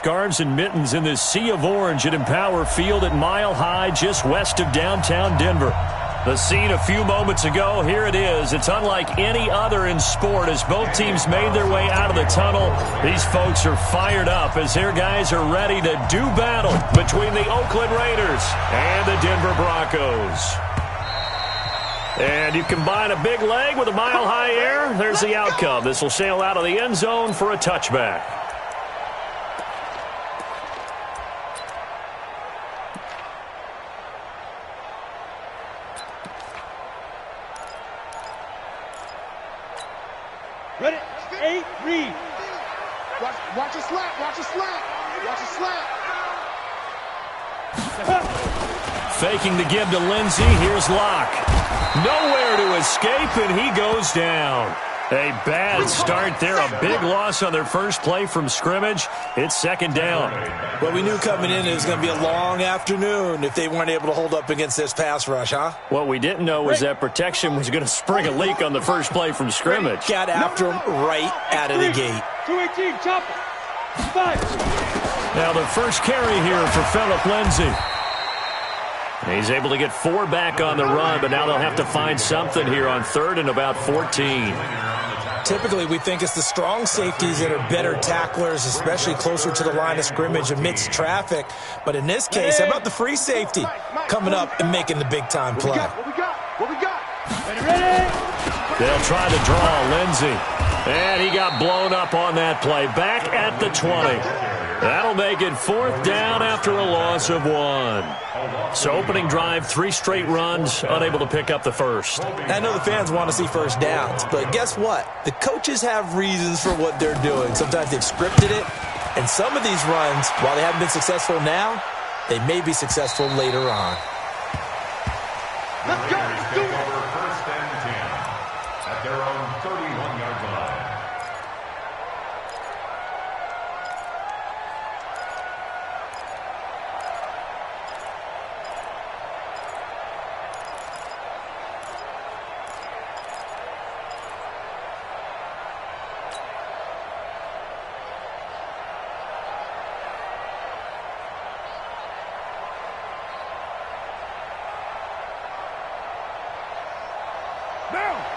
scarves and mittens in this sea of orange at Empower Field at Mile High, just west of downtown Denver. The scene a few moments ago, here it is. It's unlike any other in sport as both teams made their way out of the tunnel. These folks are fired up as their guys are ready to do battle between the Oakland Raiders and the Denver Broncos. And you combine a big leg with a mile-high air, there's the outcome. This will sail out of the end zone for a touchback. Ready? 8, read. Watch a slap. Watch a slap. Watch a slap. Faking the give to Lindsey. Here's Locke. Nowhere to escape, and he goes down. A bad start there. A big loss on their first play from scrimmage. It's second down. Well, we knew coming in it was going to be a long afternoon if they weren't able to hold up against this pass rush, huh? What we didn't know was that protection was going to spring a leak on the first play from scrimmage. Got after him right out of the gate. 218, chopper. 5. Now the first carry here for Phillip Lindsay. He's able to get 4 back on the run, but now they'll have to find something here on 3rd and about 14. Typically, we think it's the strong safeties that are better tacklers, especially closer to the line of scrimmage amidst traffic. But in this case, how about the free safety coming up and making the big-time play? What we got? Ready? They'll try to draw Lindsey. And he got blown up on that play. Back at the 20. That'll make it 4th down after a loss of 1. So opening drive, 3 straight runs, unable to pick up the first. I know the fans want to see first downs, but guess what? The coaches have reasons for what they're doing. Sometimes they've scripted it, and some of these runs, while they haven't been successful now, they may be successful later on. Let's go. Let's do it. First and 10 at their own 31-yard line.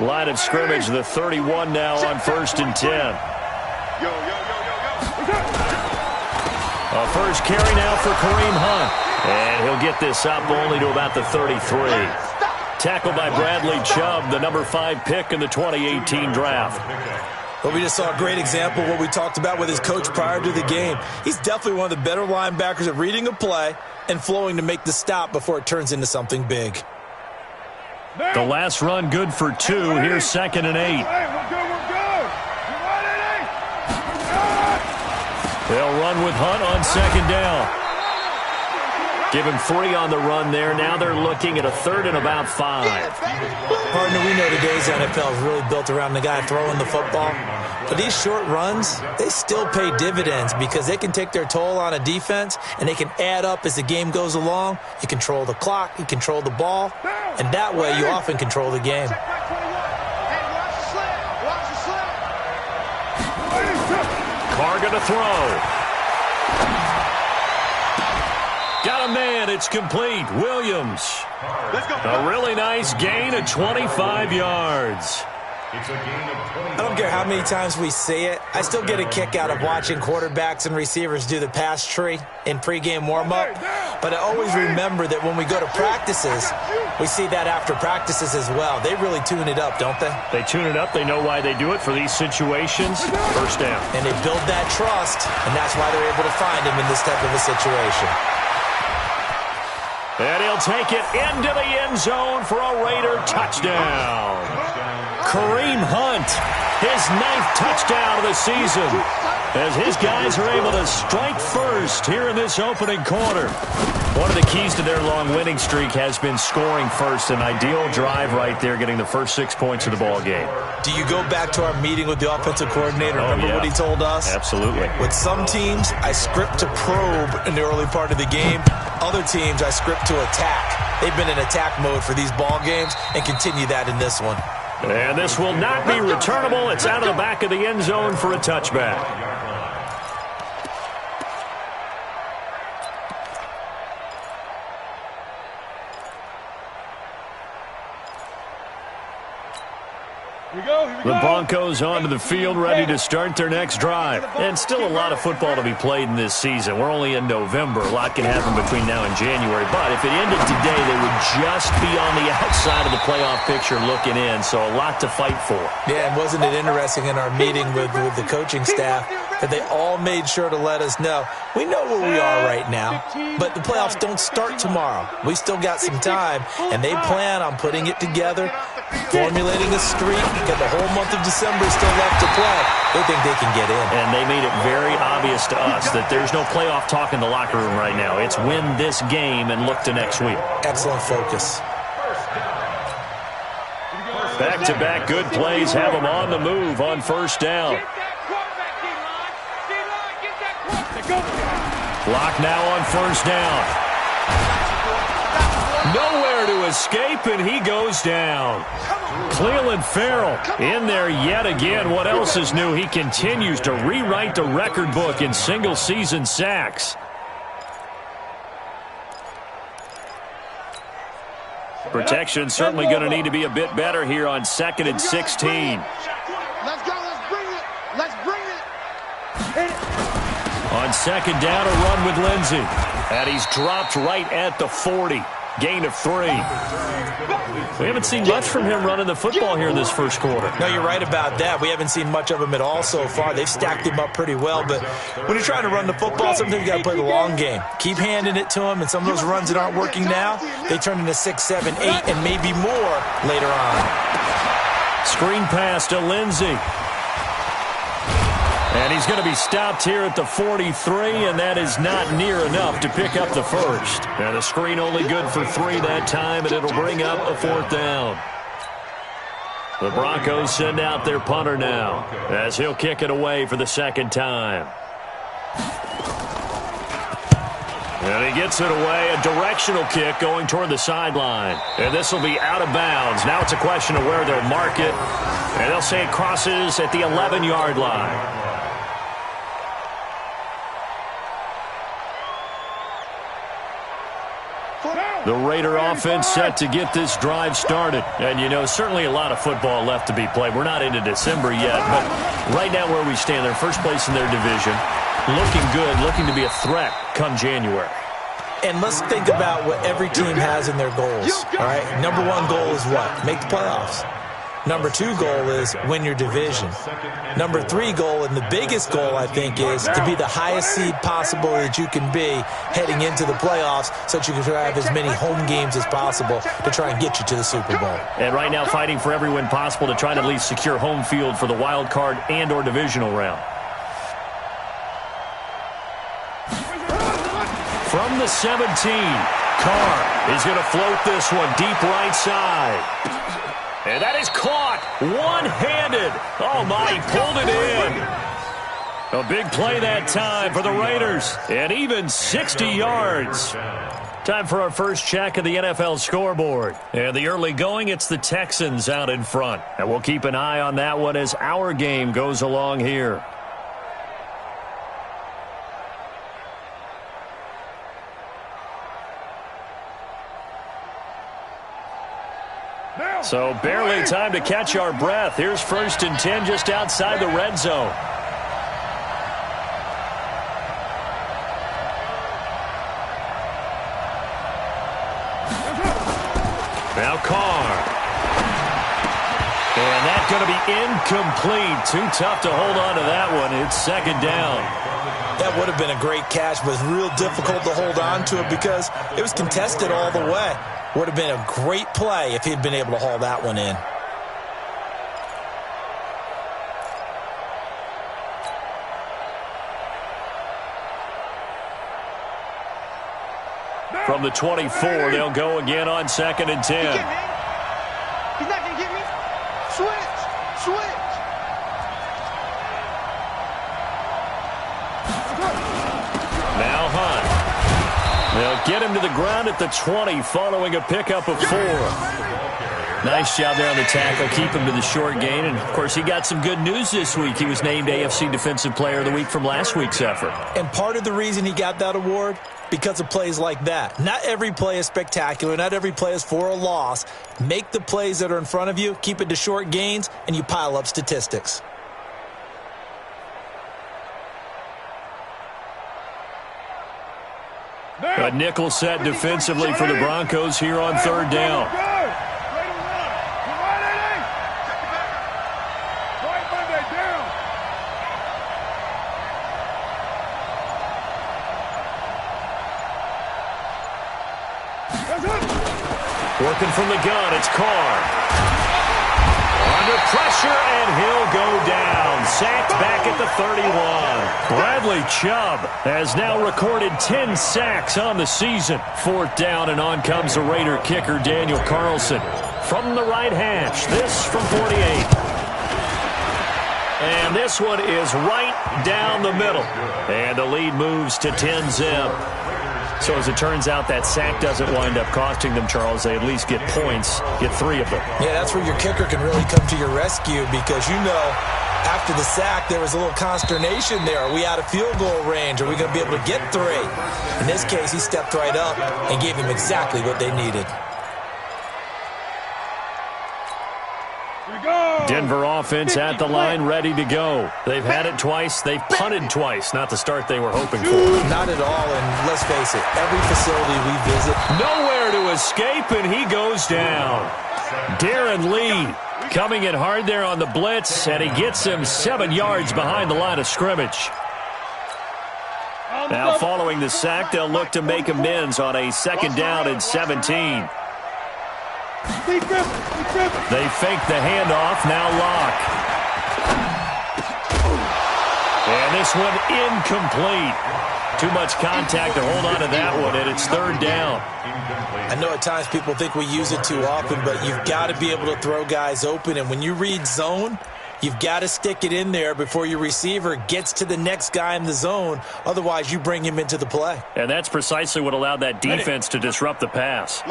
Line of scrimmage, the 31 now on 1st and 10. A first carry now for Kareem Hunt. And he'll get this up only to about the 33. Tackled by Bradley Chubb, the number 5 pick in the 2018 draft. Well, we just saw a great example of what we talked about with his coach prior to the game. He's definitely one of the better linebackers at reading a play and flowing to make the stop before it turns into something big. The last run good for 2. Here's 2nd and 8. We're good. They'll run with Hunt on 2nd down. Give him 3 on the run there. Now they're looking at a 3rd and about 5. Partner, we know today's NFL is really built around the guy throwing the football. But these short runs, they still pay dividends because they can take their toll on a defense and they can add up as the game goes along. You control the clock, you control the ball, and that way you often control the game. Carr gonna throw. Got a man, it's complete. Williams. A really nice gain of 25 yards. It's a gain of 20. I don't care how many times we see it. I still get a kick out of watching quarterbacks and receivers do the pass tree in pregame warm-up. But I always remember that when we go to practices, we see that after practices as well. They really tune it up, don't they? They tune it up. They know why they do it for these situations. First down. And they build that trust, and that's why they're able to find him in this type of a situation. And he'll take it into the end zone for a Raider touchdown. Kareem Hunt, his 9th touchdown of the season, as his guys are able to strike first here in this opening quarter. One of the keys to their long winning streak has been scoring first. An ideal drive right there, getting the first 6 points of the ball game. Do you go back to our meeting with the offensive coordinator? Remember what he told us? Absolutely. With some teams, I script to probe in the early part of the game. Other teams, I script to attack. They've been in attack mode for these ball games and continue that in this one. And this will not be returnable. It's out of the back of the end zone for a touchback. The Broncos onto the field, ready to start their next drive. And still a lot of football to be played in this season. We're only in November. A lot can happen between now and January. But if it ended today, they would just be on the outside of the playoff picture looking in. So a lot to fight for. Yeah, and wasn't it interesting in our meeting with the coaching staff that they all made sure to let us know, we know where we are right now, but the playoffs don't start tomorrow. We still got some time, and they plan on putting it together, formulating a streak, because the whole month of December is still left to play. They think they can get in. And they made it very obvious to us that there's no playoff talk in the locker room right now. It's win this game and look to next week. Excellent focus. Back-to-back good plays have them on the move on first down. Clock now on first down. Nowhere to escape, and he goes down. Cleveland Farrell in there yet again. What else is new? He continues to rewrite the record book in single-season sacks. Protection certainly going to need to be a bit better here on 2nd and 16. Let's go. Let's bring it. Let's bring it. On second down, a run with Lindsey. And he's dropped right at the 40. Gain of 3. We haven't seen much from him running the football here in this first quarter. No, you're right about that. We haven't seen much of him at all so far. They've stacked him up pretty well, but when you're trying to run the football, sometimes you got to play the long game. Keep handing it to him, and some of those runs that aren't working now, they turn into 6, 7, 8, and maybe more later on. Screen pass to Lindsey. And he's going to be stopped here at the 43, and that is not near enough to pick up the first. And a screen only good for 3 that time, and it'll bring up a 4th down. The Broncos send out their punter now, as he'll kick it away for the second time. And he gets it away, a directional kick going toward the sideline. And this will be out of bounds. Now it's a question of where they'll mark it. And they'll say it crosses at the 11-yard line. The Raider offense set to get this drive started. And, you know, certainly a lot of football left to be played. We're not into December yet, but right now where we stand, they're first place in their division. Looking good, looking to be a threat come January. And let's think about what every team has in their goals, all right? Number 1 goal is what? Make the playoffs. Number 2 goal is win your division. Number 3 goal, and the biggest goal, I think, is to be the highest seed possible that you can be heading into the playoffs so that you can have as many home games as possible to try and get you to the Super Bowl. And right now fighting for every win possible to try to at least secure home field for the wild card and or divisional round. From the 17, Carr is going to float this one deep right side. And that is caught one-handed. Oh, my, he pulled it in. A big play that time for the Raiders. And even 60 yards. Time for our first check of the NFL scoreboard. And the early going, it's the Texans out in front. And we'll keep an eye on that one as our game goes along here. So barely time to catch our breath. Here's 1st and 10 just outside the red zone. Now Carr. And that's going to be incomplete. Too tough to hold on to that one. It's 2nd down. That would have been a great catch, but it was real difficult to hold on to it because it was contested all the way. Would have been a great play if he'd been able to haul that one in. From the 24, they'll go again on 2nd and 10. He's not going to get me. Switch. Now Hunt. They'll get him to the ground at the 20 following a pickup of 4. Nice job there on the tackle. Keep him to the short gain. And, of course, he got some good news this week. He was named AFC Defensive Player of the Week from last week's effort. And part of the reason he got that award, because of plays like that. Not every play is spectacular. Not every play is for a loss. Make the plays that are in front of you, keep it to short gains, and you pile up statistics. A nickel set defensively for the Broncos here on third down. Working from the gun, it's Carr. Under pressure, and he'll go down. Sacked back at the 31. Bradley Chubb has now recorded 10 sacks on the season. Fourth down, and on comes the Raider kicker, Daniel Carlson. From the right hash, this from 48. And this one is right down the middle. And the lead moves to 10-zip. So as it turns out, that sack doesn't wind up costing them, Charles. They at least get points, get 3 of them. Yeah, that's where your kicker can really come to your rescue because, you know, after the sack, there was a little consternation there. Are we out of field goal range? Are we going to be able to get 3? In this case, he stepped right up and gave them exactly what they needed. Denver offense at the line, ready to go. They've had it twice. They've punted twice. Not the start they were hoping for. Not at all, and let's face it, every facility we visit. Nowhere to escape, and he goes down. Darren Lee coming in hard there on the blitz, and he gets him 7 yards behind the line of scrimmage. Now following the sack, they'll look to make amends on a 2nd down and 17. They fake the handoff, now Locke. And this one incomplete. Too much contact to hold on to that one, and it's 3rd down. I know at times people think we use it too often, but you've got to be able to throw guys open, and when you read zone, you've got to stick it in there before your receiver gets to the next guy in the zone. Otherwise, you bring him into the play. And that's precisely what allowed that defense to disrupt the pass.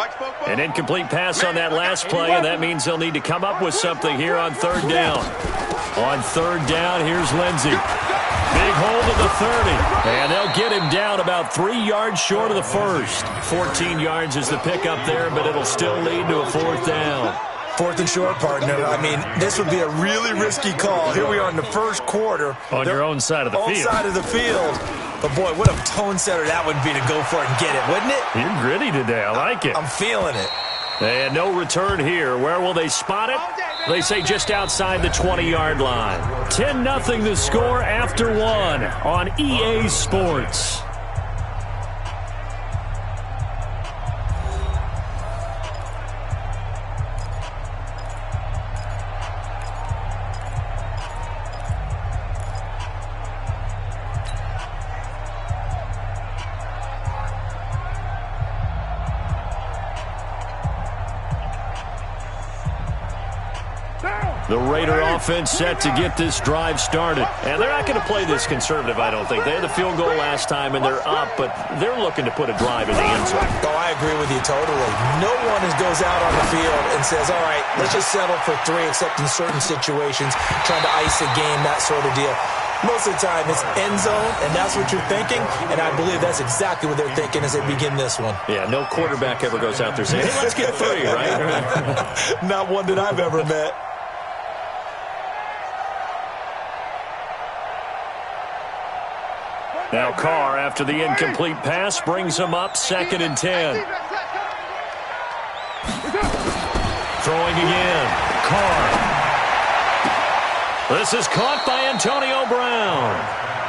An incomplete pass on that last play, and that means they'll need to come up with something here on 3rd down. On 3rd down, here's Lindsey. Big hold of the 30, and they'll get him down about 3 yards short of the first. 14 yards is the pickup there, but it'll still lead to a 4th down. 4th and short, partner. I mean, this would be a really risky call. Here we are in the first quarter. On your own side of the field. On side of the field. But, boy, what a tone setter that would be to go for it and get it, wouldn't it? You're gritty today. I like it. I'm feeling it. And no return here. Where will they spot it? They say just outside the 20-yard line. 10-0 the score after 1 on EA Sports. The Raider offense set to get this drive started. And they're not going to play this conservative, I don't think. They had the field goal last time, and they're up, but they're looking to put a drive in the end zone. Oh, I agree with you totally. No one goes out on the field and says, all right, let's just settle for 3, except in certain situations, trying to ice a game, that sort of deal. Most of the time, it's end zone, and that's what you're thinking, and I believe that's exactly what they're thinking as they begin this one. Yeah, no quarterback ever goes out there saying, hey, let's get 3, right? Not one that I've ever met. Now Carr, after the incomplete pass, brings him up 2nd and 10. Throwing again. Carr. This is caught by Antonio Brown.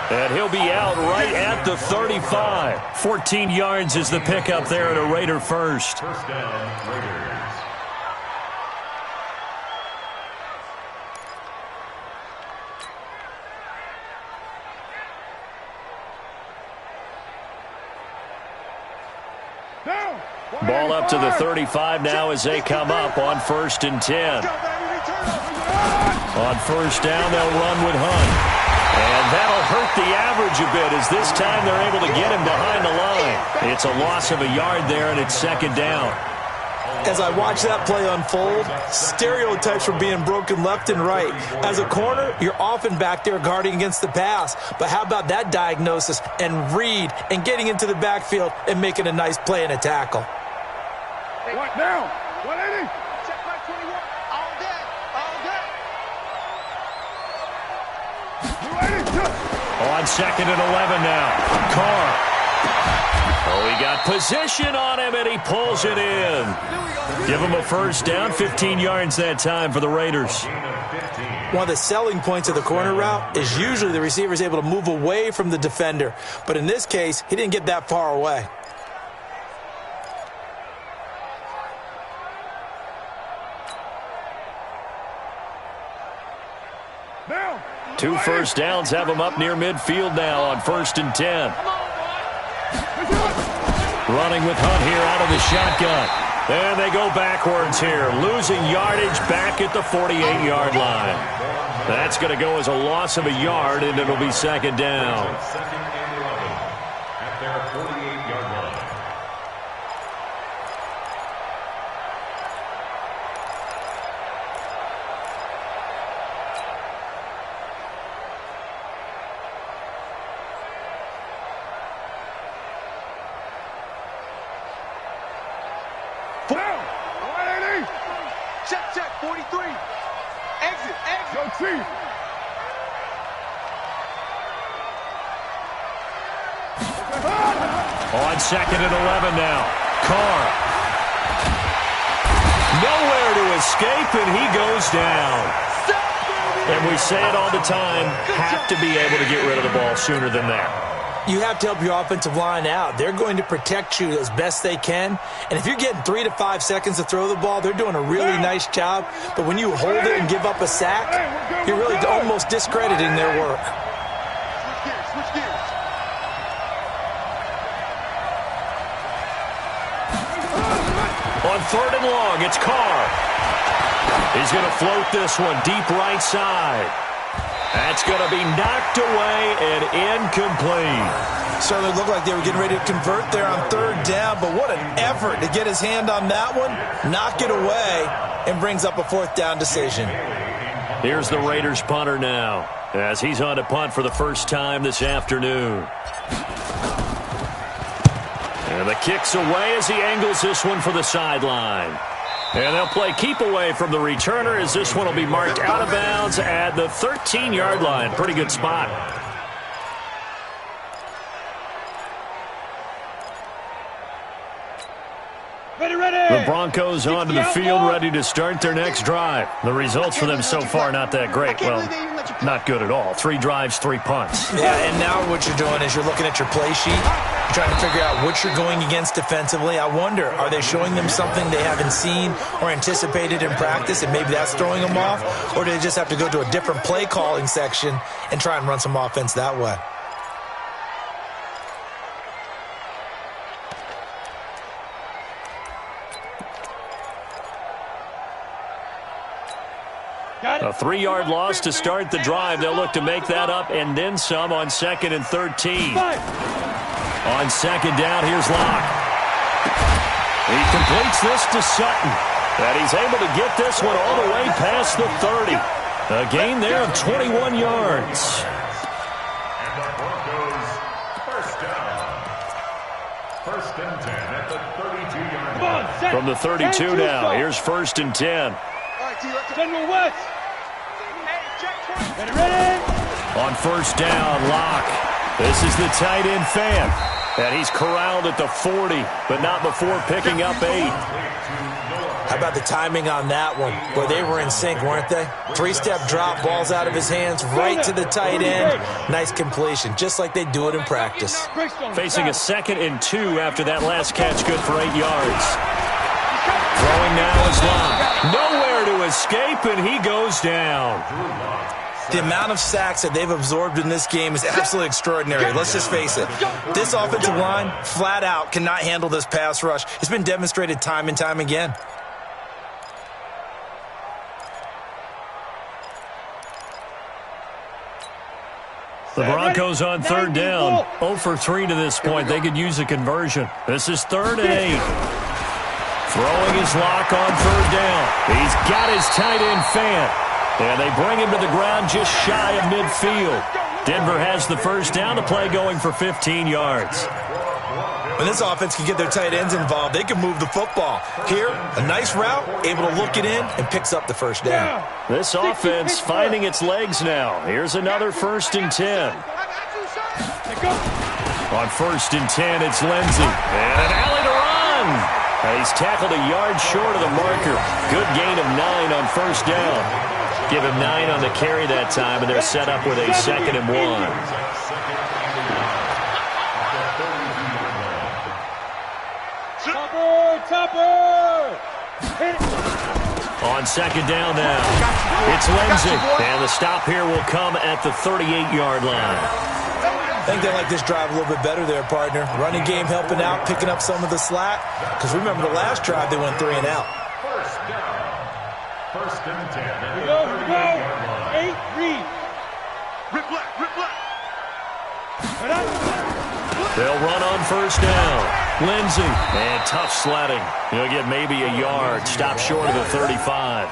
And he'll be out right at the 35. 14 yards is the pickup there at a Raider first. First down, Raiders. Ball up to the 35 now as they come up on 1st and 10. On 1st down, they'll run with Hunt. And that'll hurt the average a bit as this time they're able to get him behind the line. It's a loss of a yard there, and it's 2nd down. As I watch that play unfold, stereotypes were being broken left and right. As a corner, you're often back there guarding against the pass. But how about that diagnosis and read and getting into the backfield and making a nice play and a tackle? What now? 180. Check my 21. All day. All day. On 2nd and 11 now. Carr. Oh, he got position on him, and he pulls it in. Give him a first down, 15 yards that time for the Raiders. One of the selling points of the corner route is usually the receiver is able to move away from the defender. But in this case, he didn't get that far away. Two first downs have him up near midfield now on 1st and 10. Running with Hunt here out of the shotgun. And they go backwards here, losing yardage back at the 48-yard line. That's going to go as a loss of a yard, and it'll be 2nd down. 2nd and 11 at their 48-yard line. Check, 43. Exit. Go Chief. On 2nd and 11 now. Carr. Nowhere to escape, and he goes down. And we say it all the time, have to be able to get rid of the ball sooner than that. You have to help your offensive line out. They're going to protect you as best they can. And if you're getting 3 to 5 seconds to throw the ball, they're doing a really nice job. But when you hold it and give up a sack, you're really almost discrediting their work. Switch gears. On 3rd and long, it's Carr. He's going to float this one deep right side. That's going to be knocked away and incomplete. Certainly looked like they were getting ready to convert there on 3rd down, but what an effort to get his hand on that one, knock it away, and brings up a 4th down decision. Here's the Raiders punter now, as he's on to punt for the first time this afternoon. And the kick's away as he angles this one for the sideline. And they'll play keep away from the returner as this one will be marked out of bounds at the 13-yard line. Pretty good spot. Ready. The Broncos onto the field, ready to start their next drive. The results for them so far not that great. Well, not good at all. 3 drives, 3 punts. Yeah, and now what you're doing is you're looking at your play sheet. You're trying to figure out what you're going against defensively. I wonder, are they showing them something they haven't seen or anticipated in practice, and maybe that's throwing them off? Or do they just have to go to a different play calling section and try and run some offense that way? A 3-yard loss to start the drive. They'll look to make that up and then some on 2nd and 13. On 2nd down, here's Locke. He completes this to Sutton. And he's able to get this one all the way past the 30. A gain there of 21 yards. And the Broncos first down. 1st and 10 at the 32-yard line. From the 32 now, here's 1st and 10. All right, T, let's go. General West. Hey, check. Ready. On 1st down, Locke. This is the tight end fan. And he's corralled at the 40, but not before picking up 8. How about the timing on that one, where they were in sync, weren't they? 3-step drop, balls out of his hands, right to the tight end. Nice completion, just like they do it in practice. Facing a 2nd and 2 after that last catch, good for 8 yards. Throwing now is Locke. Nowhere to escape, and he goes down. The amount of sacks that they've absorbed in this game is absolutely extraordinary. Let's just face it. This offensive line, flat out, cannot handle this pass rush. It's been demonstrated time and time again. The Broncos on 3rd down. 0 for 3 to this point. They could use a conversion. This is 3rd and 8. Throwing his lock on third down. He's got his tight end fan. And they bring him to the ground just shy of midfield. Denver has the first down. The play going for 15 yards. When this offense can get their tight ends involved, they can move the football. Here, a nice route, able to look it in, and picks up the first down. This offense finding its legs now. Here's another 1st and 10. On 1st and 10, it's Lindsey. And an alley to run. He's tackled a yard short of the marker. Good gain of 9 on 1st down. Give him 9 on the carry that time, and they're set up with a 2nd and 1. Topper! On 2nd down now, it's Lindsey. And the stop here will come at the 38-yard line. I think they like this drive a little bit better there, partner. Running game helping out, picking up some of the slack. Because remember the last drive, they went 3 and out. First down. 1st and 10 at the Go, 38-yard line. 8, read. Rip left, rip left. They'll run on 1st down. Lindsey, and tough sledding. He'll get maybe a yard. Stop short of the 35.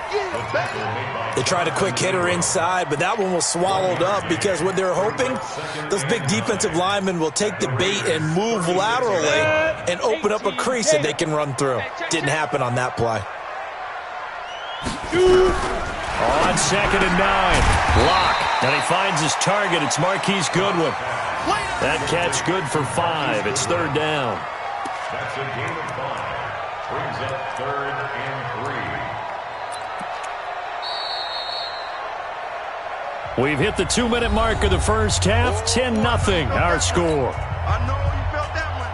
They tried a quick hitter inside, but that one was swallowed up because what they're hoping, those big defensive linemen will take the bait and move laterally and open up a crease that they can run through. Didn't happen on that play. On 2nd and 9, Locke, and he finds his target. It's Marquise Goodwin. That catch good for 5. It's 3rd down. That's a gain of 5. Brings up 3rd and 3. We've hit the 2-minute mark of the first half. 10-0 our score. I know you felt that one.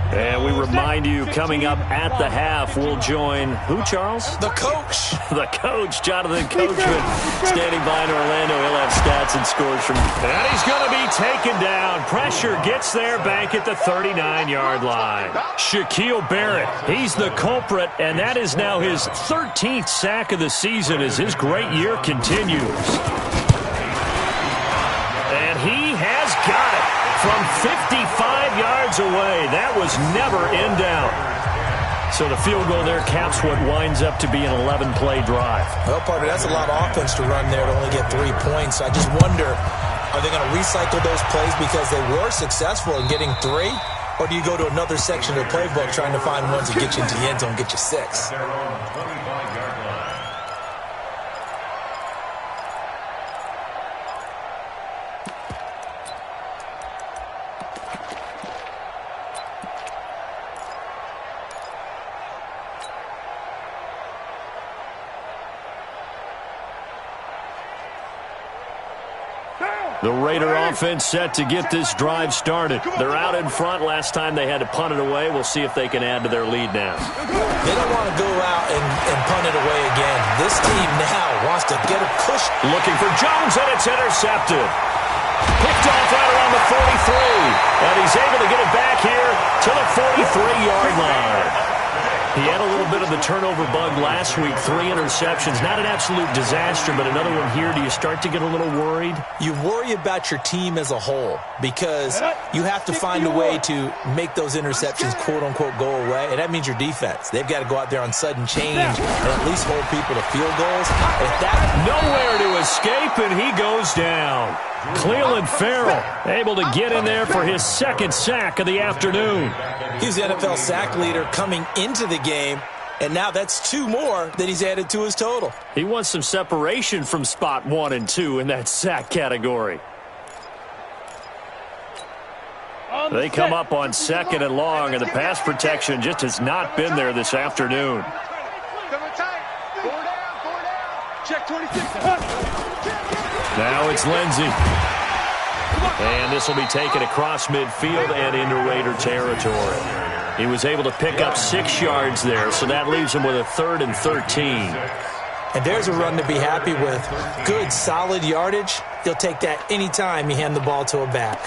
And we remind you, coming up at the half, we'll join who, Charles? The coach. The coach, Jonathan Coachman, standing by in Orlando. He'll have stats and scores from... And he's going to be taken down. Pressure gets there back at the 39-yard line. Shaquille Barrett, he's the culprit, and that is now his 13th sack of the season as his great year continues. And he has got it from 55 yards away. That was never in doubt. So the field goal there caps what winds up to be an 11-play drive. Well, partner, that's a lot of offense to run there to only get 3 points. I just wonder, are they going to recycle those plays because they were successful in getting 3? Or do you go to another section of the playbook trying to find ones that get you into the end zone and get you 6? Their own 25-yard line. The Raider offense set to get this drive started. They're out in front. Last time they had to punt it away. We'll see if they can add to their lead now. They don't want to go out and punt it away again. This team now wants to get a push. Looking for Jones, and it's intercepted. Picked off right around the 43. And he's able to get it back here to the 43-yard line. He had a little bit of the turnover bug last week, 3 interceptions. Not an absolute disaster, but another one here. Do you start to get a little worried? You worry about your team as a whole because you have to find a way to make those interceptions, quote-unquote, go away, and that means your defense. They've got to go out there on sudden change and at least hold people to field goals. If that nowhere to escape, and he goes down. Cleveland Farrell able to get in there for his 2nd sack of the afternoon. He's the NFL sack leader coming into the game, and now that's 2 more that he's added to his total. He wants some separation from spot 1 and 2 in that sack category. They come up on 2nd and long, and the pass protection just has not been there this afternoon. Check 26. Now it's Lindsey. And this will be taken across midfield and into Raider territory. He was able to pick up 6 yards there, so that leaves him with a 3rd and 13. And there's a run to be happy with. Good, solid yardage. He'll take that anytime you hand the ball to a back.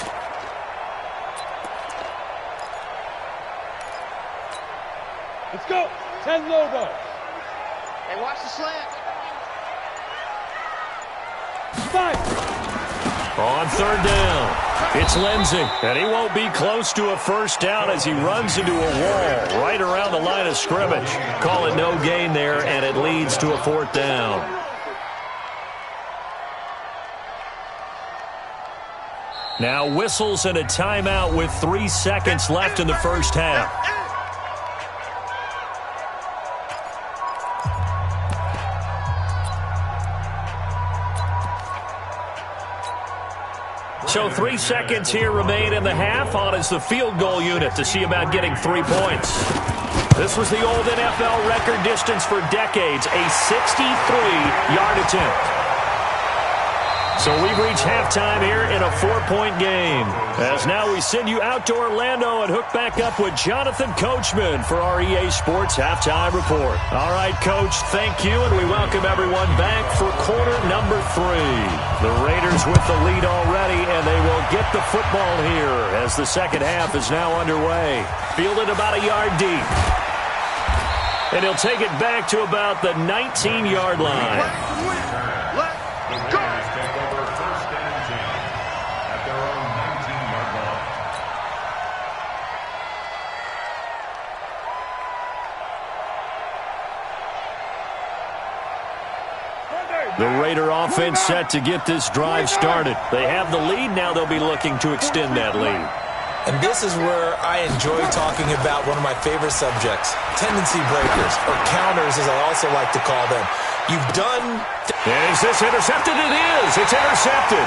Let's go. 10 Lobo. Hey, watch the slant. 5. On third down, it's Lindsey, and he won't be close to a first down as he runs into a wall right around the line of scrimmage. Call it no gain there, and it leads to a fourth down. Now whistles and a timeout with 3 seconds left in the first half. So 3 seconds here remain in the half. On is the field goal unit to see about getting 3 points. This was the old NFL record distance for decades, a 63-yard attempt. So we've reached halftime here in a 4-point game. As now we send you out to Orlando and hook back up with Jonathan Coachman for our EA Sports Halftime Report. All right, Coach, thank you, and we welcome everyone back for quarter number 3. The Raiders with the lead already, and they will get the football here as the second half is now underway. Fielded about a yard deep. And he'll take it back to about the 19-yard line. The Raider offense set to get this drive started. They have the lead. Now they'll be looking to extend that lead. And this is where I enjoy talking about one of my favorite subjects, tendency breakers, or counters as I also like to call them. You've done... And is this intercepted? It is. It's intercepted.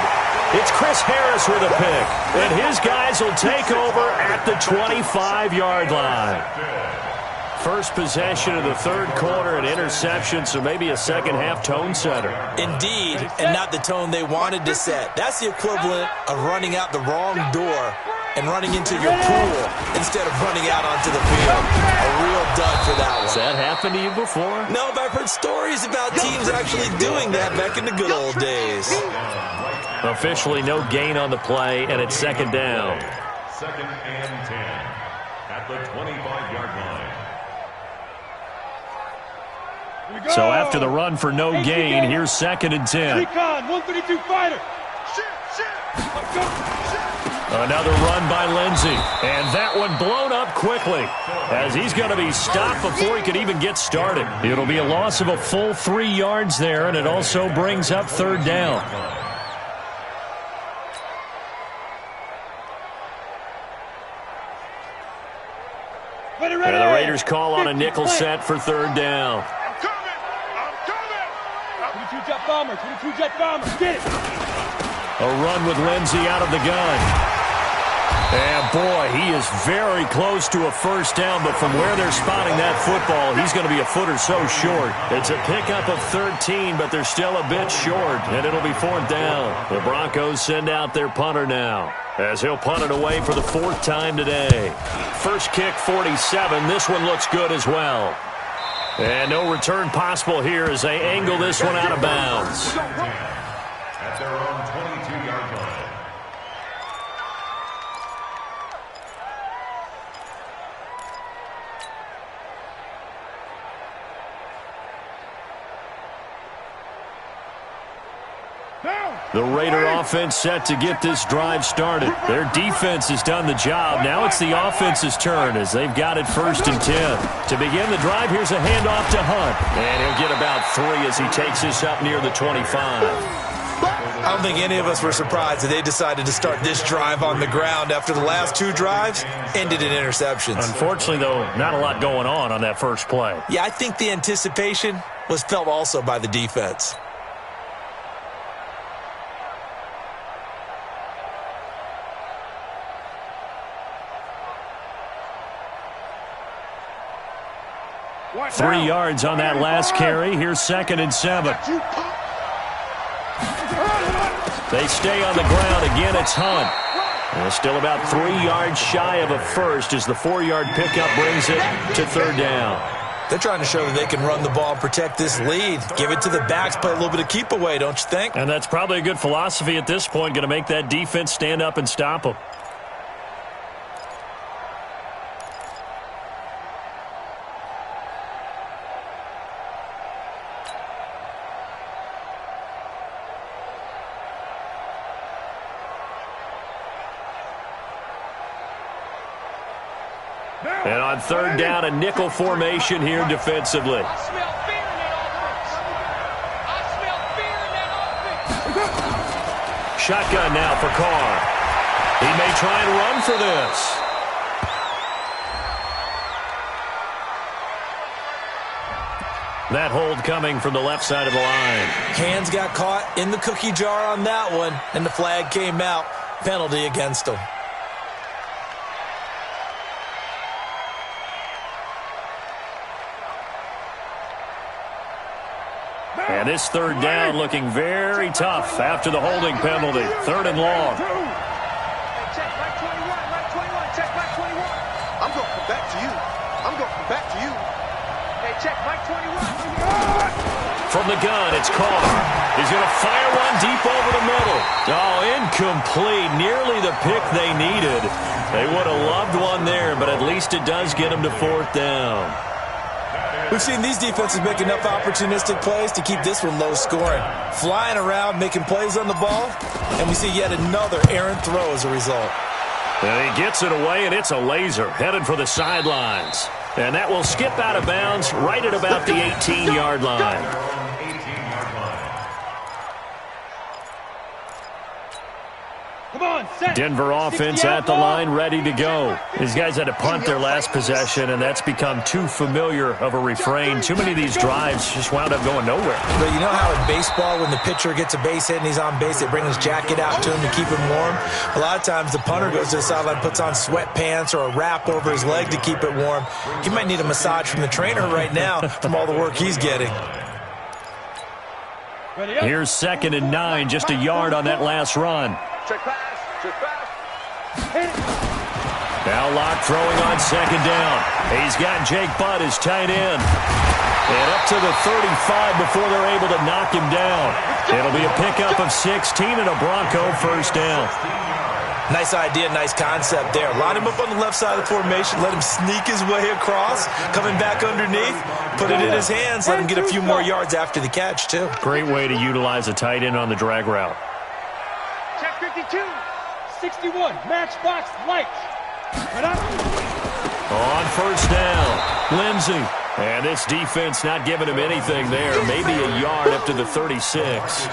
It's Chris Harris with a pick. And his guys will take over at the 25-yard line. First possession of the third quarter, an interception, so maybe a second-half tone setter. Indeed, and not the tone they wanted to set. That's the equivalent of running out the wrong door and running into your pool instead of running out onto the field. A real dud for that one. Has that happened to you before? No, but I've heard stories about teams actually doing that back in the good old days. Officially no gain on the play, and it's second down. Second and 10 at the 25-yard line. So after the run for no gain, here's second and 10. Recon, 132 fighter. Another run by Lindsey. And that one blown up quickly as he's going to be stopped before he could even get started. It'll be a loss of a full 3 yards there, and it also brings up third down. And the Raiders call on a nickel set for third down. 22 jet bomber, 22 jet bomber, get it! A run with Lindsey out of the gun. And boy, he is very close to a first down, but from where they're spotting that football, he's going to be a foot or so short. It's a pickup of 13, but they're still a bit short, and it'll be fourth down. The Broncos send out their punter now, as he'll punt it away for the 4th time today. First kick, 47. This one looks good as well. And no return possible here as they angle this one out of bounds. At their own 22-yard line. The Raider offense set to get this drive started. Their defense has done the job. Now it's the offense's turn as they've got it 1st and 10. To begin the drive, here's a handoff to Hunt. And he'll get about 3 as he takes this up near the 25. I don't think any of us were surprised that they decided to start this drive on the ground after the last 2 drives ended in interceptions. Unfortunately, though, not a lot going on that first play. Yeah, I think the anticipation was felt also by the defense. What 3 yards on that last carry. Here's 2nd and 7. They stay on the ground. Again, it's Hunt. And still about 3 yards shy of a first as the 4-yard pickup brings it to third down. They're trying to show that they can run the ball and protect this lead. Give it to the backs, play a little bit of keep away, don't you think? And that's probably a good philosophy at this point, going to make that defense stand up and stop them. And on third down, a nickel formation here defensively. I smell fear in that offense. Shotgun now for Carr. He may try and run for this. That hold coming from the left side of the line. Hands got caught in the cookie jar on that one, and the flag came out. Penalty against him. And this third down looking very tough after the holding penalty. Third and long. Check back 21, right 21, check back 21. I'm going to come back to you. I'm going to come back to you. Hey, check back 21. From the gun, it's Carr. He's going to fire one deep over the middle. Oh, incomplete. Nearly the pick they needed. They would have loved one there, but at least it does get them to fourth down. We've seen these defenses make enough opportunistic plays to keep this one low scoring. Flying around, making plays on the ball, and we see yet another errant throw as a result. And he gets it away, and it's a laser headed for the sidelines. And that will skip out of bounds right at about the 18-yard line. Come on, set. Denver offense at the line, ready to go. These guys had to punt their last possession, and that's become too familiar of a refrain. Too many of these drives just wound up going nowhere. But you know how in baseball, when the pitcher gets a base hit and he's on base, they bring his jacket out to him to keep him warm? A lot of times the punter goes to the sideline, puts on sweatpants or a wrap over his leg to keep it warm. He might need a massage from the trainer right now from all the work he's getting. Here's 2nd and 9, just a yard on that last run. Check pass, check pass. Now Locke throwing on 2nd down. He's got Jake Butt as tight end. And up to the 35 before they're able to knock him down. It'll be a pickup of 16 and a Bronco first down. Nice idea, nice concept there. Line him up on the left side of the formation, let him sneak his way across, coming back underneath, put it in his hands, let him get a few more yards after the catch, too. Great way to utilize a tight end on the drag route. Check 52. 61, matchbox lights. Right up. On first down, Lindsey. And this defense not giving him anything there. Maybe a yard up to the 36.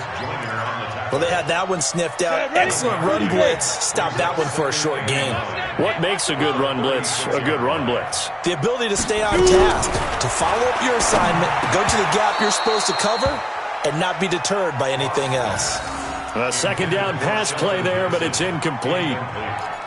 Well, they had that one sniffed out. Excellent run blitz. Stop that one for a short gain. What makes a good run blitz a good run blitz? The ability to stay on task, to follow up your assignment, go to the gap you're supposed to cover, and not be deterred by anything else. A 2nd down pass play there, but it's incomplete.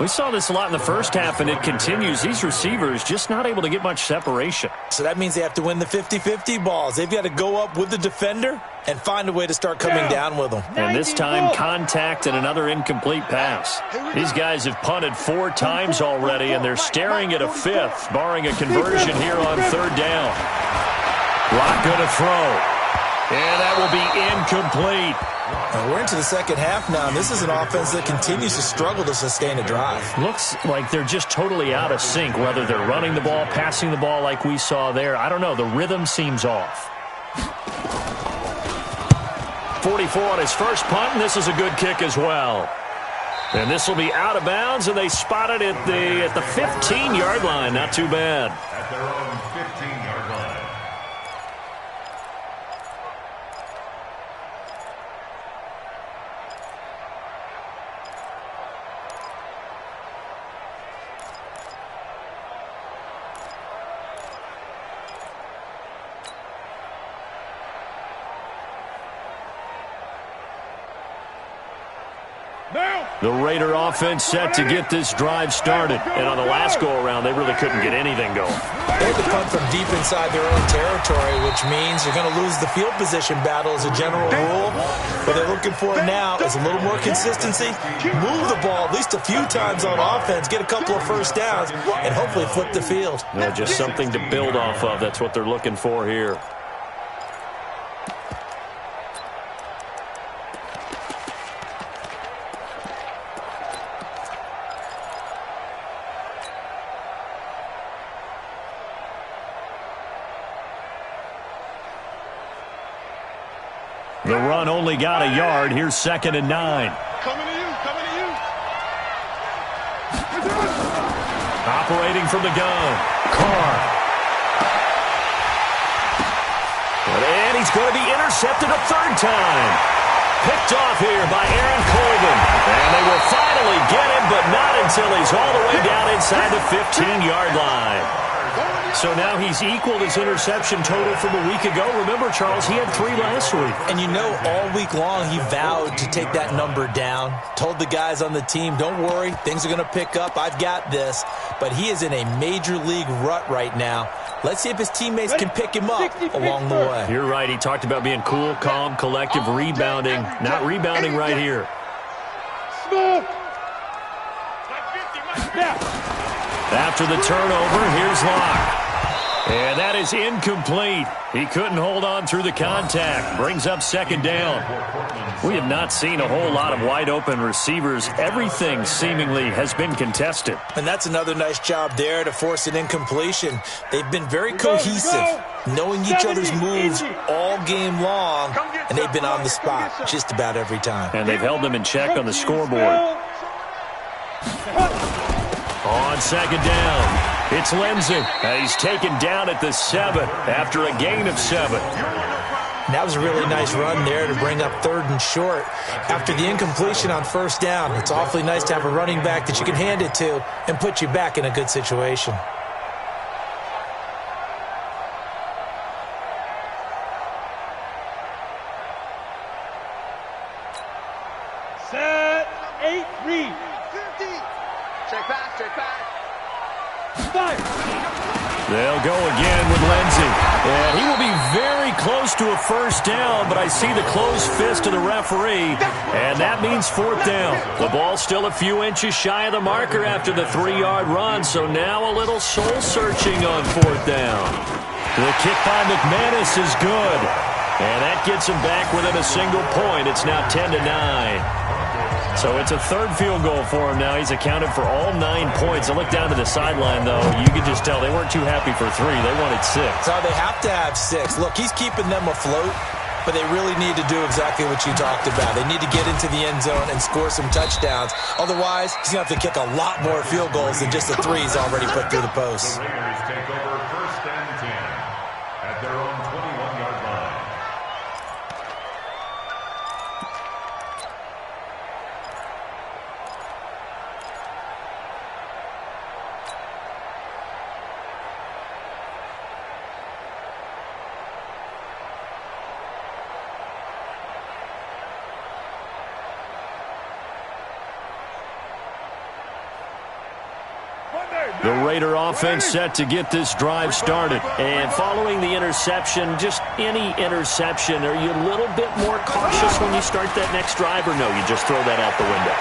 We saw this a lot in the first half, and it continues. These receivers just not able to get much separation. So that means they have to win the 50-50 balls. They've got to go up with the defender and find a way to start coming down with them. And this time, contact and another incomplete pass. These guys have punted 4 times already, and they're staring at a 5th, barring a conversion here on 3rd down. Locke going to throw. And that will be incomplete. We're into the second half now, and this is an offense that continues to struggle to sustain a drive. Looks like they're just totally out of sync, whether they're running the ball, passing the ball like we saw there. I don't know. The rhythm seems off. 44 on his first punt, and this is a good kick as well. And this will be out of bounds, and they spot it at the 15-yard line. Not too bad. At their own 15-yard line. The Raider offense set to get this drive started. And on the last go-around, they really couldn't get anything going. They had to punt from deep inside their own territory, which means you're going to lose the field position battle as a general rule. What they're looking for now is a little more consistency, move the ball at least a few times on offense, get a couple of first downs, and hopefully flip the field. Just something to build off of. That's what they're looking for here. The run only got a yard. Here's 2nd and 9. Coming to you, coming to you. Operating from the gun, Carr. And he's going to be intercepted a third time. Picked off here by Aaron Colvin. And they will finally get him, but not until he's all the way down inside the 15-yard line. So now he's equaled his interception total from a week ago. Remember, Charles, he had 3 last week. And you know, all week long he vowed to take that number down. Told the guys on the team, don't worry, things are going to pick up. I've got this. But he is in a major league rut right now. Let's see if his teammates can pick him up along the way. You're right. He talked about being cool, calm, collective, rebounding. Not rebounding right here. Smoke. After the turnover, here's Locke. And that is incomplete. He couldn't hold on through the contact. Brings up second down. We have not seen a whole lot of wide-open receivers. Everything seemingly has been contested. And that's another nice job there to force an incompletion. They've been very cohesive, knowing each other's moves all game long, and they've been on the spot just about every time. And they've held them in check on the scoreboard. On second down, it's Lindsey. And he's taken down at the 7 after a gain of 7. And that was a really nice run there to bring up 3rd and short. After the incompletion on first down, it's awfully nice to have a running back that you can hand it to and put you back in a good situation. Set, 8, read. 50. Check back, check back. 5. They'll go again with Lindsey. And he will be very close to a first down, but I see the closed fist of the referee, and that means 4th down. The ball's still a few inches shy of the marker after the 3-yard run, so now a little soul-searching on 4th down. The kick by McManus is good, and that gets him back within a single point. It's now 10-9. So it's a 3rd field goal for him now. He's accounted for all 9 points. I look down to the sideline, though. You could just tell they weren't too happy for 3. They wanted 6. So they have to have 6. Look, he's keeping them afloat, but they really need to do exactly what you talked about. They need to get into the end zone and score some touchdowns. Otherwise, he's going to have to kick a lot more field goals than just the 3 he's already put through the posts. The Raiders take over 1st and 10 at their own 21-yard line. The Raider offense set to get this drive started. And following the interception, just any interception, are you a little bit more cautious when you start that next drive, or no, you just throw that out the window?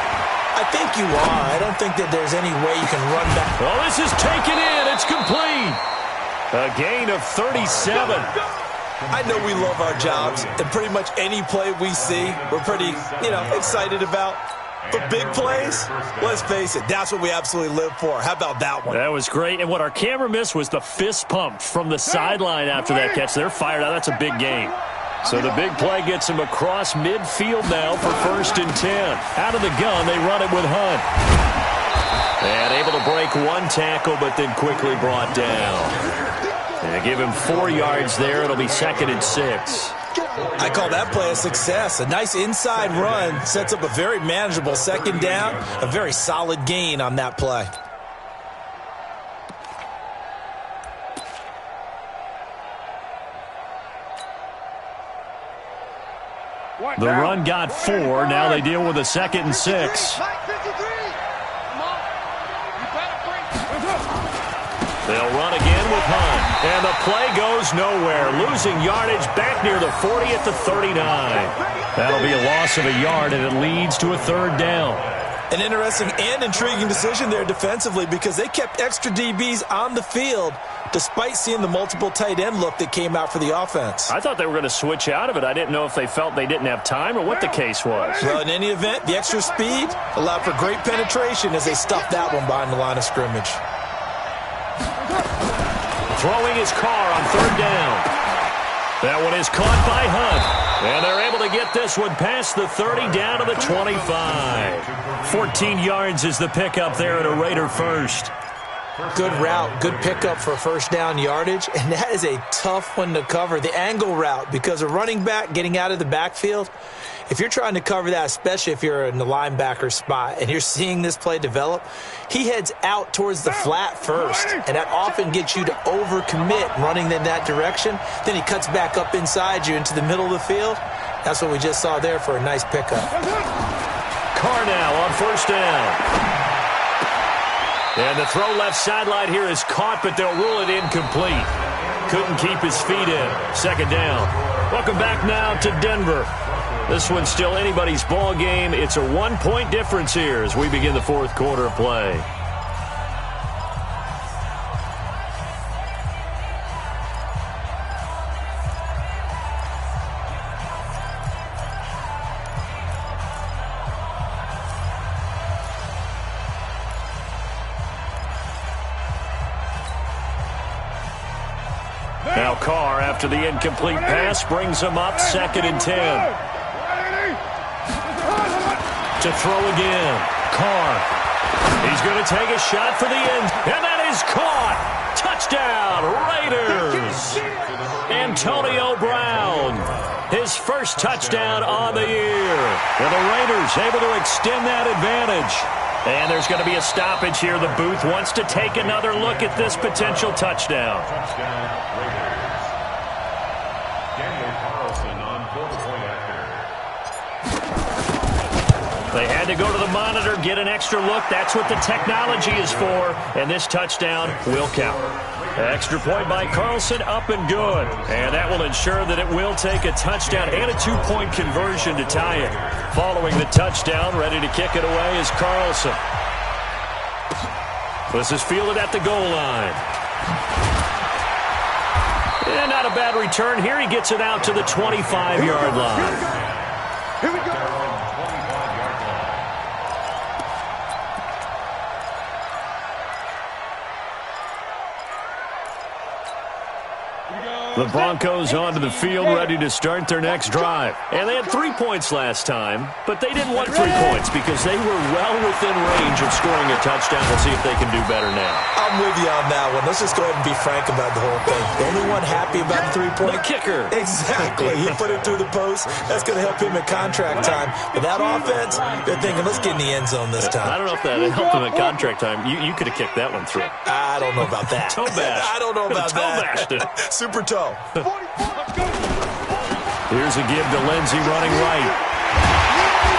I think you are. I don't think that there's any way you can run back. Oh, this is taken in. It's complete. A gain of 37. I know we love our jobs, and pretty much any play we see, we're pretty, excited about. But big plays, let's face it, that's what we absolutely live for. How about that one? That was great. And what our camera missed was the fist pump from the sideline after that catch. They're fired out. That's a big gain. So the big play gets him across midfield now for 1st and 10. Out of the gun, they run it with Hunt. And able to break 1 tackle, but then quickly brought down. And give him 4 yards there. It'll be 2nd and 6. I call that play a success. A nice inside run sets up a very manageable 2nd down. A very solid gain on that play. The run got 4. Now they deal with a 2nd and 6. They'll run again with Hunt. And the play goes nowhere. Losing yardage back near the 40 at the 39. That'll be a loss of a yard, and it leads to a 3rd down. An interesting and intriguing decision there defensively, because they kept extra DBs on the field despite seeing the multiple tight end look that came out for the offense. I thought they were going to switch out of it. I didn't know if they felt they didn't have time or what the case was. Well, in any event, the extra speed allowed for great penetration as they stuffed that one behind the line of scrimmage. Throwing his car on 3rd down. That one is caught by Hunt. And they're able to get this one past the 30 down to the 25. 14 yards is the pickup there at a Raider 1st. Good route, good pickup for first down yardage, and that is a tough one to cover, the angle route, because a running back getting out of the backfield, if you're trying to cover that, especially if you're in the linebacker spot and you're seeing this play develop, he heads out towards the flat first, and that often gets you to overcommit running in that direction. Then he cuts back up inside you into the middle of the field. That's what we just saw there for a nice pickup. Carr now on first down. And the throw left sideline here is caught, but they'll rule it incomplete. Couldn't keep his feet in. Second down. Welcome back now to Denver. This one's still anybody's ball game. It's a 1-point difference here as we begin the fourth quarter of play. Now Carr, after the incomplete pass, brings him up 2nd and 10. To throw again. Carr. He's going to take a shot for the end. And that is caught. Touchdown, Raiders. Antonio Brown. His first touchdown on the year. And the Raiders able to extend that advantage. And there's going to be a stoppage here. The booth wants to take another look at this potential touchdown. They had to go to the monitor, get an extra look. That's what the technology is for. And this touchdown will count. Extra point by Carlson, up and good. And that will ensure that it will take a touchdown and a 2-point conversion to tie it. Following the touchdown, ready to kick it away is Carlson. This is fielded at the goal line. And not a bad return here. He gets it out to the 25-yard line. Here we go. The Broncos onto the field, ready to start their next drive. And they had 3 points last time, but they didn't want 3 points because they were well within range of scoring a touchdown. We'll see if they can do better now. I'm with you on that one. Let's just go ahead and be frank about the whole thing. The only one happy about the 3-point? The kicker. Exactly. He put it through the post. That's going to help him at contract time. But that offense, they're thinking, let's get in the end zone this time. I don't know if that helped him at contract time. You could have kicked that one through. I don't know about that. Toe bash. I don't know about that. Toe bashed it. Super toe. Here's a give to Lindsey running right.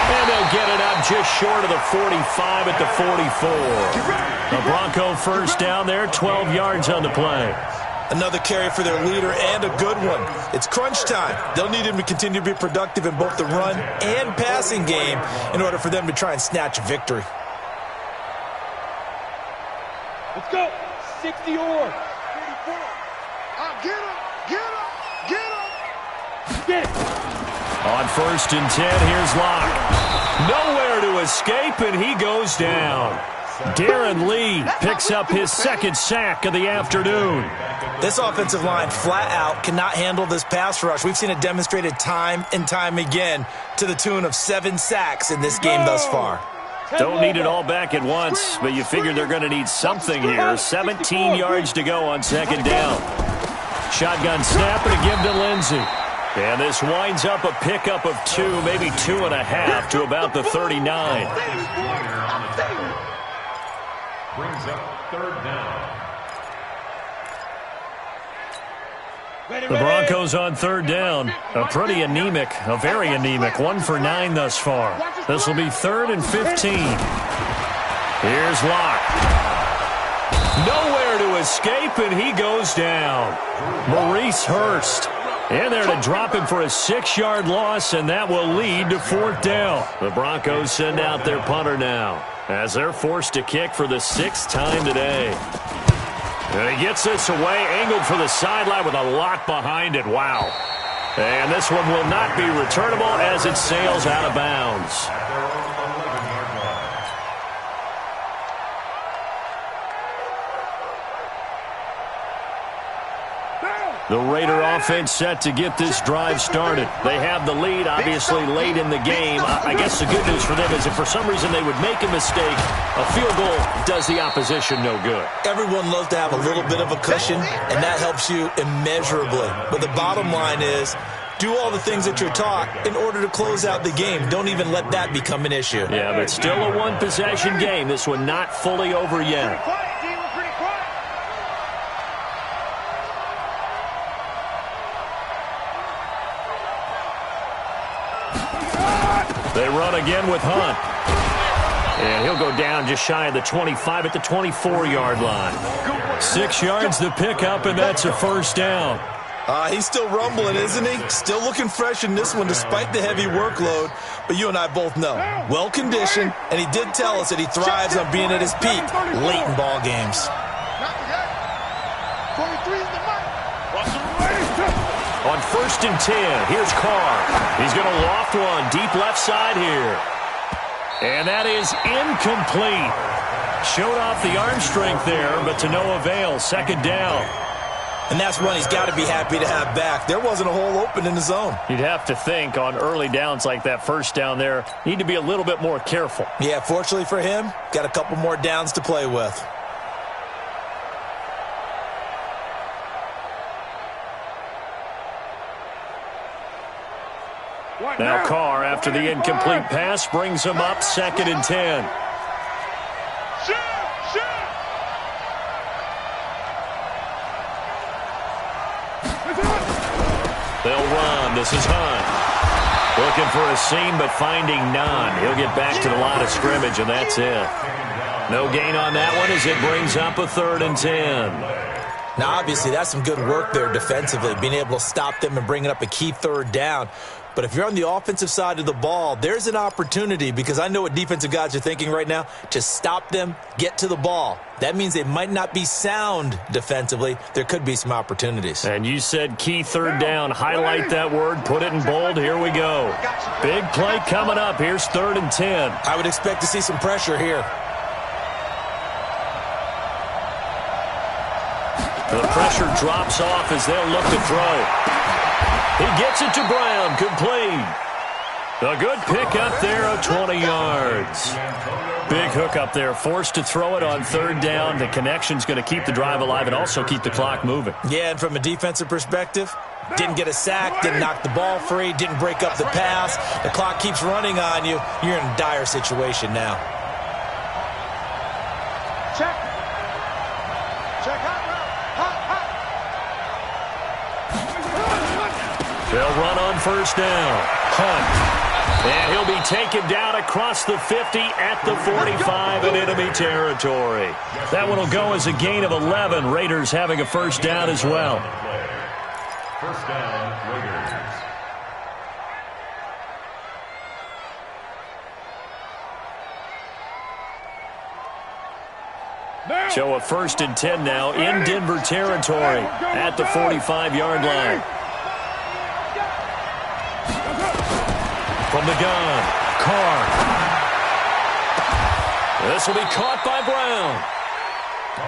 And they'll get it up just short of the 45 at the 44. The Bronco first down there, 12 yards on the play. Another carry for their leader and a good one. It's crunch time. They'll need him to continue to be productive in both the run and passing game in order for them to try and snatch a victory. Let's go. 60 or. Get him. Get him. Get him. Get it. On 1st and 10, here's Locke. Nowhere to escape, and he goes down. Darren Lee picks up his 2nd sack of the afternoon. This offensive line flat out cannot handle this pass rush. We've seen it demonstrated time and time again to the tune of 7 sacks in this game thus far. Don't need it all back at once, but you figure they're going to need something here. 17 yards to go on 2nd down. Shotgun snap and a give to Lindsey. And this winds up a pickup of 2, maybe 2.5 to about the 39. Brings up 3rd down. The Broncos on 3rd down. A pretty anemic, a very anemic 1 for 9 thus far. This will be 3rd and 15. Here's Locke. Nowhere to escape, and he goes down. Maurice Hurst in there to drop him for a 6-yard loss, and that will lead to 4th down. The Broncos send out their punter now as they're forced to kick for the 6th time today. And he gets this away, angled for the sideline with a lot behind it. Wow. And this one will not be returnable as it sails out of bounds. The Raider offense set to get this drive started. They have the lead, obviously, late in the game. I guess the good news for them is if for some reason they would make a mistake, a field goal does the opposition no good. Everyone loves to have a little bit of a cushion, and that helps you immeasurably. But the bottom line is, do all the things that you're taught in order to close out the game. Don't even let that become an issue. Yeah, but still a one-possession game. This one not fully over yet. They run again with Hunt. And he'll go down just shy of the 25 at the 24-yard line. 6 yards to pick up, and that's a first down. He's still rumbling, isn't he? Still looking fresh in this one despite the heavy workload. But you and I both know, well-conditioned, and he did tell us that he thrives on being at his peak late in ball games. On 1st and 10, here's Carr. He's going to loft one deep left side here. And that is incomplete. Showed off the arm strength there, but to no avail. 2nd down. And that's one he's got to be happy to have back. There wasn't a hole open in the zone. You'd have to think on early downs like that first down there, need to be a little bit more careful. Yeah, fortunately for him, got a couple more downs to play with. Now Carr, after the incomplete pass, brings him up 2nd and 10. They'll run. This is Hunt. Looking for a seam, but finding none. He'll get back to the line of scrimmage, and that's it. No gain on that one as it brings up a 3rd and 10. Now, obviously, that's some good work there defensively, being able to stop them and bringing up a key 3rd down. But if you're on the offensive side of the ball, there's an opportunity, because I know what defensive guys are thinking right now, to stop them, get to the ball. That means they might not be sound defensively. There could be some opportunities. And you said key 3rd down. Highlight that word. Put it in bold. Here we go. Big play coming up. Here's 3rd and 10. I would expect to see some pressure here. The pressure drops off as they'll look to throw. He gets it to Brown. Complete. A good pick up there of 20 yards. Big hook up there. Forced to throw it on 3rd down. The connection's going to keep the drive alive and also keep the clock moving. Yeah, and from a defensive perspective, didn't get a sack, didn't knock the ball free, didn't break up the pass. The clock keeps running on you. You're in a dire situation now. Check. Check out. They'll run on 1st down. Hunt. And he'll be taken down across the 50 at the 45 in enemy territory. That one will go as a gain of 11. Raiders having a 1st down as well. 1st down, Raiders. So a 1st and 10 now in Denver territory at the 45-yard line. From the gun, Carr. This will be caught by Brown.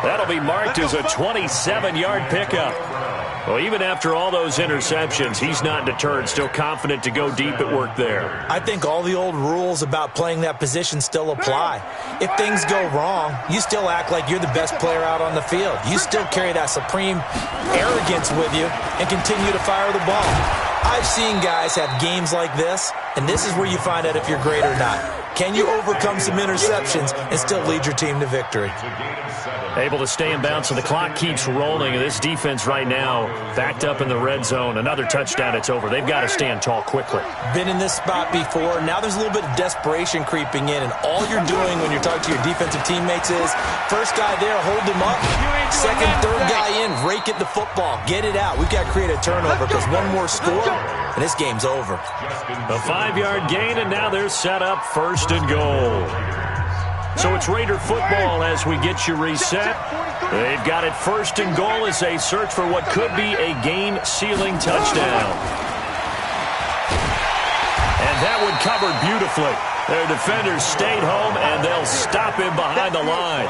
That'll be marked as a 27-yard pickup. Well, even after all those interceptions, he's not deterred, still confident to go deep at work there. I think all the old rules about playing that position still apply. If things go wrong, you still act like you're the best player out on the field. You still carry that supreme arrogance with you and continue to fire the ball. I've seen guys have games like this, and this is where you find out if you're great or not. Can you overcome some interceptions and still lead your team to victory? Able to stay in bounds, so the clock keeps rolling. And this defense right now backed up in the red zone. Another touchdown, it's over. They've got to stand tall quickly. Been in this spot before. Now there's a little bit of desperation creeping in, and all you're doing when you're talking to your defensive teammates is first guy there, hold him up. Second, third guy in, rake at the football. Get it out. We've got to create a turnover because one more score, and this game's over. A 5-yard gain, and now they're set up 1st and goal. So it's Raider football as we get you reset. They've got it 1st and goal as they search for what could be a game-sealing touchdown. And that one covered beautifully. Their defenders stayed home, and they'll stop him behind the line.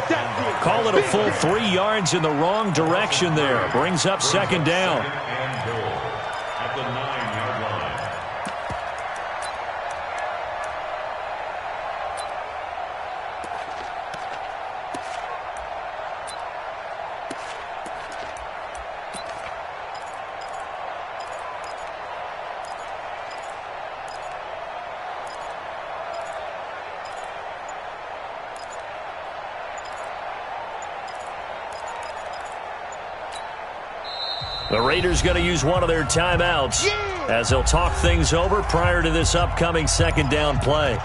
Call it a full 3 yards in the wrong direction there. Brings up 2nd down. The Raiders going to use one of their timeouts as they'll talk things over prior to this upcoming second down play.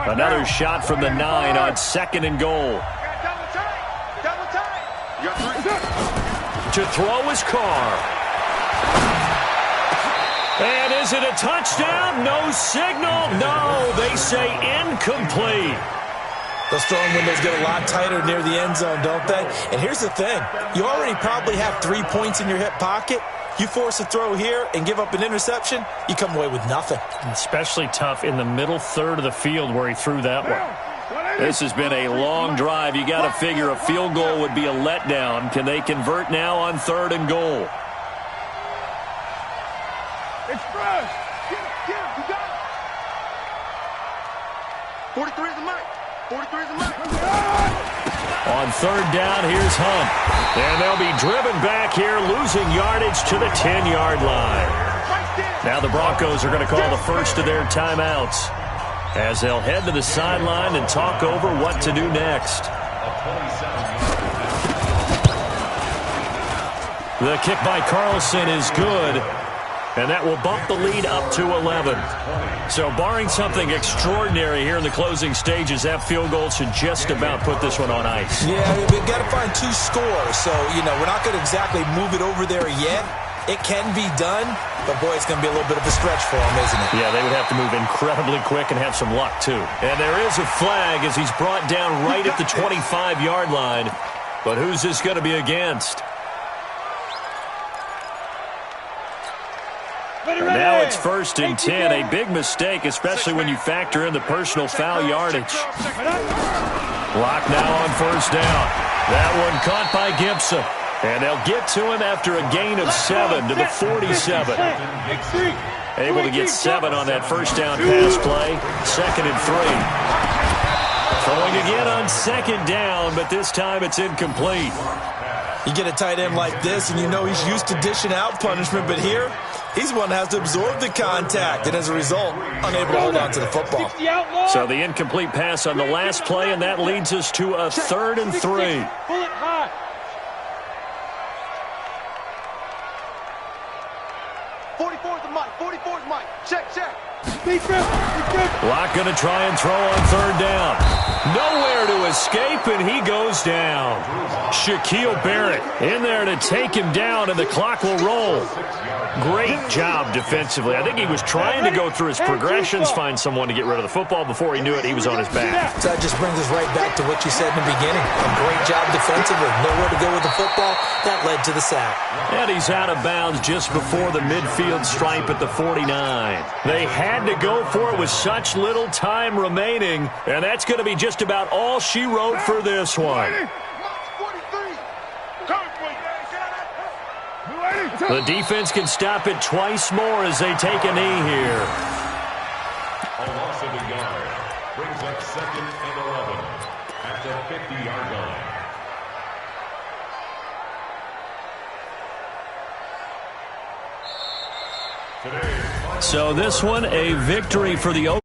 Another shot from the 9 on 2nd and goal. Double tight. To throw his Carr. And is it a touchdown? No signal. No, they say incomplete. Those throwing windows get a lot tighter near the end zone, don't they? And here's the thing. You already probably have 3 points in your hip pocket. You force a throw here and give up an interception, you come away with nothing. Especially tough in the middle third of the field where he threw that one. This has been a long drive. You got to figure a field goal would be a letdown. Can they convert now on 3rd and goal? It's fresh. Get him, you got it. 43 is the mic. 43 is the mic. On 3rd down, here's Hunt. And they'll be driven back here, losing yardage to the 10-yard line. Now the Broncos are going to call the first of their timeouts as they'll head to the sideline and talk over what to do next. The kick by Carlson is good, and that will bump the lead up to 11. So barring something extraordinary here in the closing stages, that field goal should just about put this one on ice. Yeah, we've got to find 2 scores. So, we're not going to exactly move it over there yet. It can be done, but, boy, it's going to be a little bit of a stretch for him, isn't it? Yeah, they would have to move incredibly quick and have some luck, too. And there is a flag as he's brought down right at the 25-yard line. But who's this going to be against? And now it's 1st and 10. A big mistake, especially when you factor in the personal foul yardage. Block now on 1st down. That one caught by Gibson. And they'll get to him after a gain of 7 to the 47. Able to get 7 on that 1st down pass play. 2nd and 3. Throwing again on 2nd down, but this time it's incomplete. You get a tight end like this, and he's used to dishing out punishment, but here, he's one that has to absorb the contact, and as a result, unable to hold on to the football. So the incomplete pass on the last play, and that leads us to a 3rd and 3. Pull it high. 44 is the mic. 44 is mic. Check. Locke going to try and throw on 3rd down. Nowhere to escape, and he goes down. Shaquille Barrett in there to take him down, and the clock will roll. Great job defensively. I think he was trying to go through his progressions, find someone to get rid of the football. Before he knew it, he was on his back. So that just brings us right back to what you said in the beginning. A great job defensively. Nowhere to go with the football. That led to the sack. And he's out of bounds just before the midfield stripe at the 49. They had to go for it with such little time remaining, and that's going to be just about all she wrote for this one. The defense can stop it twice more as they take a knee here. A loss of a yard brings up 2nd and 11 at the 50-yard line. So this one, a victory for the